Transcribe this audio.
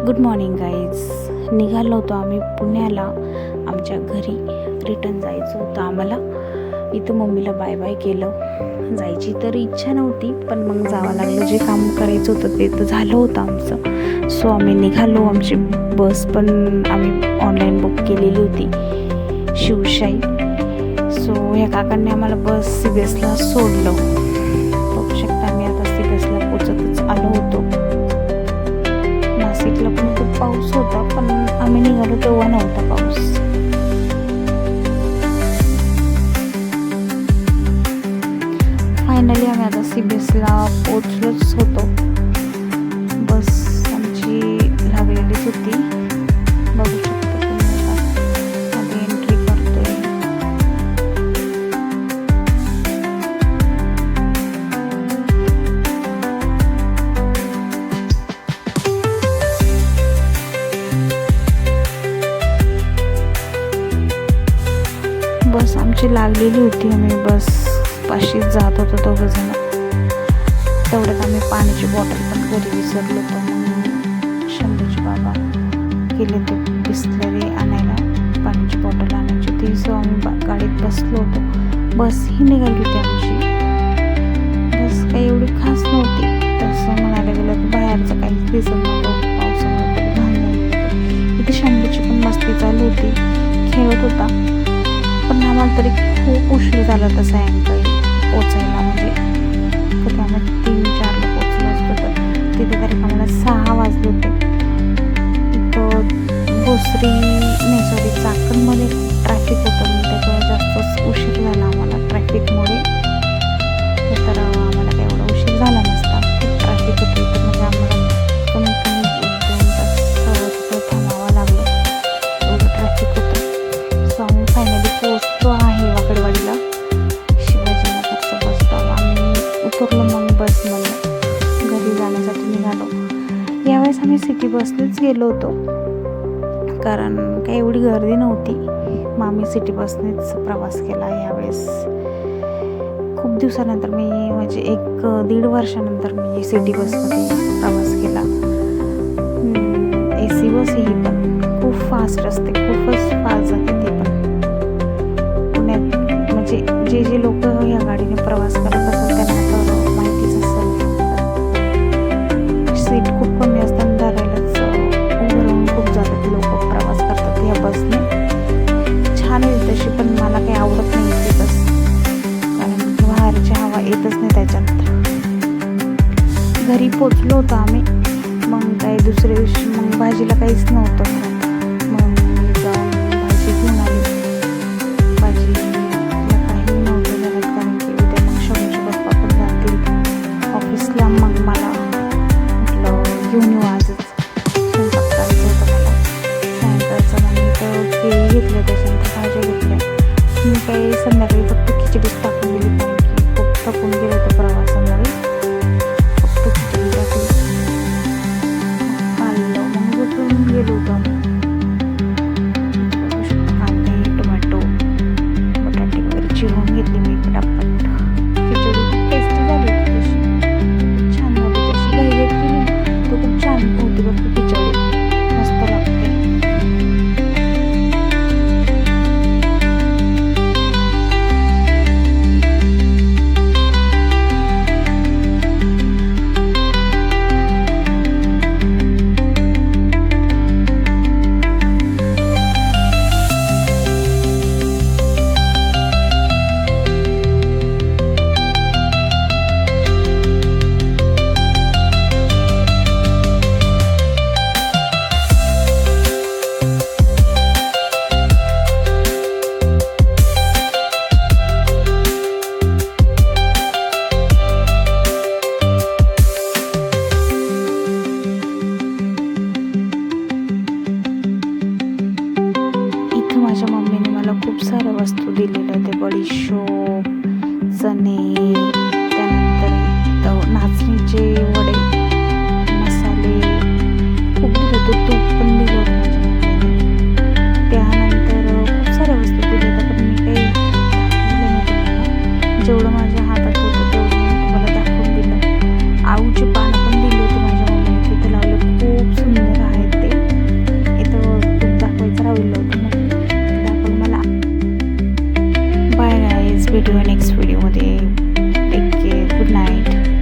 Good morning guys. निघालो होतो आम्ही पुण्याला. आमच्या घरी रिटर्न जायचं होतं आम्हाला. इथं मम्मीला बाय बाय केलं. जायची तर इच्छा नव्हती, पण मग जावं लागलं. जे काम करायचं होतं ते तर झालं होतं आमचं. सो आम्ही निघालो. आमची बस पण आम्ही ऑनलाईन बुक केलेली होती, शिवशाही. सो ह्या काकांनी आम्हाला बस CBSला सोडलं. बघू शकता आम्ही आता CBSला पोचतच आलो होतो. नाशिकला पण खूप पाऊस होता, पण आम्ही निघालो तेव्हा नव्हता पाऊस. फायनली आम्ही आता CBSला पोचलोच होतो. बस आमची लागलेलीच होती. बघू शकता तुम्ही आता मध्ये एंट्री करतोय. बस आमची लागलेली होती. आम्ही बस पाशीच जात होतो दोघं जण. तेवढ्यात आम्ही पाण्याची बॉटल पण घरी विसरलो होतो. मग शंभूचे बाबा गेले ते बिस्लरी आणायला, पाण्याची बॉटल आणायची ती. सो आम्ही गाडीत बसलो होतो. बस ही निघाली होती आमची. बस काही एवढी खास नव्हती. तसं म्हणायला गेलं तर बाहेरचं काहीच दिसत नव्हतं. पावसामुळे घाण झाली होती. इथे शंभूची पण मस्ती चालू होती, खेळत होता. पण आम्हाला तरी खूप उशीर झाला तसा सायंकाळी पोचायला. म्हणजे कधी आम्हाला 3-4ला पोचलो असतो तर तिथे तरी आम्हाला 6 वाजले होते. तिथं चाकणमध्ये ट्रॅफिक होतं, त्याच्यामुळे जास्तच उशीर झाला आम्हाला ट्रॅफिकमुळे. तर आम्हाला काही एवढा उशीर झाला नसता. खूप ट्रॅफिक होतं इथं. म्हणजे आम्हाला कमीत कमी 1-2 तास तिथं थांबावं लागलं, एवढं ट्रॅफिक होतं. सो आम्ही फायनली पोचतो आहे वाकडेवाडीला, शिवाजीनगरचा बस स्टॉप. आम्ही उतरलो मग बसमध्ये घरी जाण्यासाठी निघालो. यावेळेस आम्ही सिटी बसनेच गेलो होतो, कारण काही एवढी गर्दी नव्हती. मग आम्ही सिटी बसनेच प्रवास केला यावेळेस. खूप दिवसानंतर म्हणजे 1-1.5 वर्षानंतर मी सिटी बसमध्ये प्रवास केला. AC बस ही पण खूप फास्ट असते, खूपच फास्ट जाते ती पण. पुण्यात म्हणजे जे लोक या गाडीने प्रवास करत असेल त्यांना तर माहितीच असेल. सीट खूप कमी असताना धरायलाच उभं राहून खूप जातात लोक प्रवास करतात या बसने. छान आहे तशी, पण मला काही आवडत नाही ती बस, कारण बाहेरची हवा येतच नाही त्याच्यात. घरी पोचलो होतो आम्ही. मग काही दुसऱ्या दिवशी मग भाजीला काहीच नव्हतं घरात. मग मी जाऊन भाजी घेऊन आली. भाजीला काही नव्हतं घरात, कारण की उद्या मग शंभूचे पप्पा पण जातील ऑफिसला. मग मला म्हटलं घेऊन येऊ आजच. स्वयंपाक करायचं होतं मला सायंकाळचं. मग मी तर केळी घेतले, त्याच्यानंतर भाज्या घेतल्या. मी काही संध्याकाळी फक्त खिचडीच टाकून दिली, कारण की खूप थकून गेलं होतं प्रवासामुळे. फक्त खिचडी टाकली, खाल्लं. मग उठून गेलो होतो आम्ही. कांदे, टोमॅटो, बटाटे वगैरे चिरून घेतली मी पटापट. खिचडी खूप टेस्टी झाली होती तशी, छान झाली तशी. घरी केली तो खूप छान होती बघ खिचडी, मस्त लागते. माझ्या मम्मीने मला खूप साऱ्या वस्तू दिलेल्या. ते बडीशोप, चणे, त्यानंतर नाचणीचे वडे, मसाले खूप दिलं होतं. तूप पण दिलं होतं माझ्या मम्मीने. त्यानंतर खूप साऱ्या वस्तू दिल्या होत्या, पण मी काही दिलं नव्हतं. जेवढं माझ्या हातात होतं तेवढं मी तुम्हाला दाखवून दिलं. आळूची पानं पण दिली होती माझ्या मम्मीने, तिथे लावले. खूप सुंदर आहेत ते. नेक्स्ट व्हिडिओमध्ये